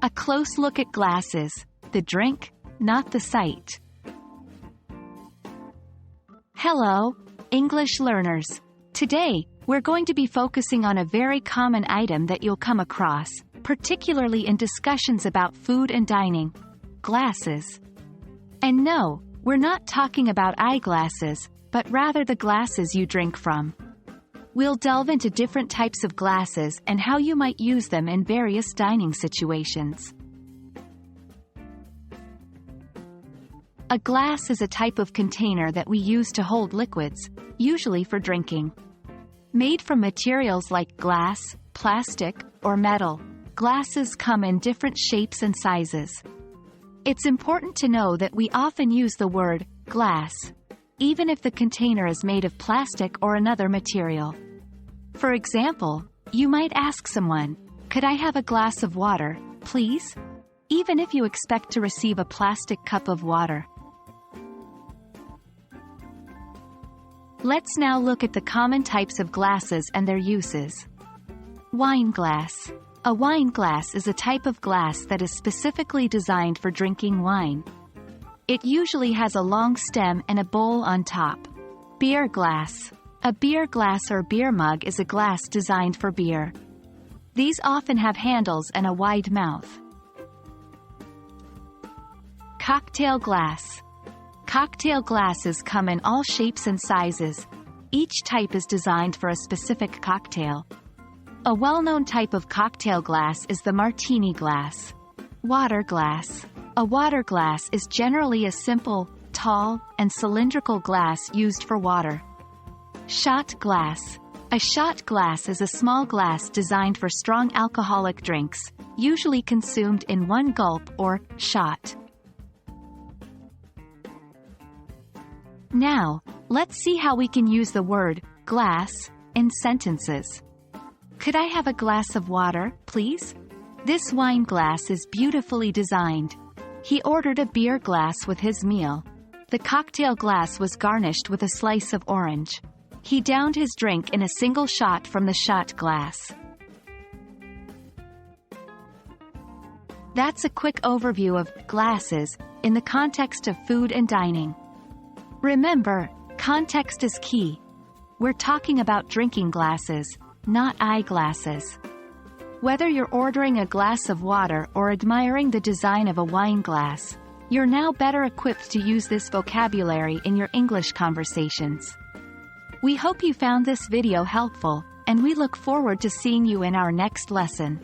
A close look at glasses, the drink, not the sight. Hello, English learners. Today, we're going to be focusing on a very common item that you'll come across, particularly in discussions about food and dining: glasses. And no, we're not talking about eyeglasses, but rather the glasses you drink from. We'll delve into different types of glasses and how you might use them in various dining situations. A glass is a type of container that we use to hold liquids, usually for drinking. Made from materials like glass, plastic, or metal, glasses come in different shapes and sizes. It's important to know that we often use the word glass, even if the container is made of plastic or another material. For example, you might ask someone, "Could I have a glass of water, please?" even if you expect to receive a plastic cup of water. Let's now look at the common types of glasses and their uses. Wine glass. A wine glass is a type of glass that is specifically designed for drinking wine. It usually has a long stem and a bowl on top. Beer glass. A beer glass or beer mug is a glass designed for beer. These often have handles and a wide mouth. Cocktail glass. Cocktail glasses come in all shapes and sizes. Each type is designed for a specific cocktail. A well-known type of cocktail glass is the martini glass. Water glass. A water glass is generally a simple, tall, and cylindrical glass used for water. Shot glass. A shot glass is a small glass designed for strong alcoholic drinks, usually consumed in one gulp or shot. Now, let's see how we can use the word glass in sentences. Could I have a glass of water, please? This wine glass is beautifully designed. He ordered a beer glass with his meal. The cocktail glass was garnished with a slice of orange. He downed his drink in a single shot from the shot glass. That's a quick overview of glasses in the context of food and dining. Remember, context is key. We're talking about drinking glasses, not eyeglasses. Whether you're ordering a glass of water or admiring the design of a wine glass, you're now better equipped to use this vocabulary in your English conversations. We hope you found this video helpful, and we look forward to seeing you in our next lesson.